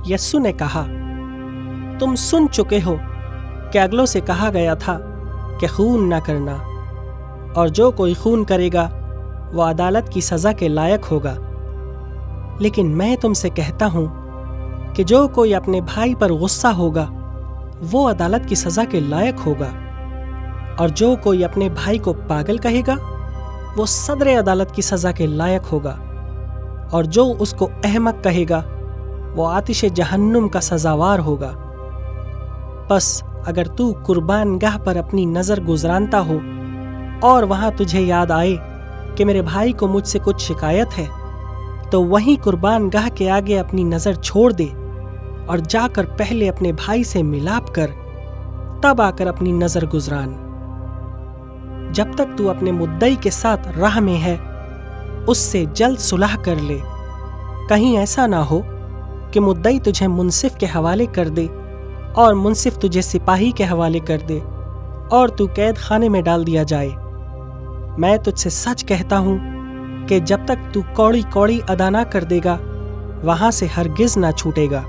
یسوع نے کہا، تم سن چکے ہو کہ اگلوں سے کہا گیا تھا کہ خون نہ کرنا، اور جو کوئی خون کرے گا وہ عدالت کی سزا کے لائق ہوگا۔ لیکن میں تم سے کہتا ہوں کہ جو کوئی اپنے بھائی پر غصہ ہوگا وہ عدالت کی سزا کے لائق ہوگا، اور جو کوئی اپنے بھائی کو پاگل کہے گا وہ صدر عدالت کی سزا کے لائق ہوگا، اور جو اس کو احمق کہے گا وہ آتش جہنم کا سزاوار ہوگا۔ پس اگر تو قربان گاہ پر اپنی نظر گزرانتا ہو اور وہاں تجھے یاد آئے کہ میرے بھائی کو مجھ سے کچھ شکایت ہے، تو وہیں قربان گاہ کے آگے اپنی نظر چھوڑ دے اور جا کر پہلے اپنے بھائی سے ملاپ کر، تب آ کر اپنی نظر گزران۔ جب تک تو اپنے مدعی کے ساتھ راہ میں ہے اس سے جلد صلح کر لے، کہیں ایسا نہ ہو کہ مدعی تجھے منصف کے حوالے کر دے اور منصف تجھے سپاہی کے حوالے کر دے اور تو قید خانے میں ڈال دیا جائے۔ میں تجھ سے سچ کہتا ہوں کہ جب تک تو کوڑی کوڑی ادا نہ کر دے گا وہاں سے ہرگز نہ چھوٹے گا۔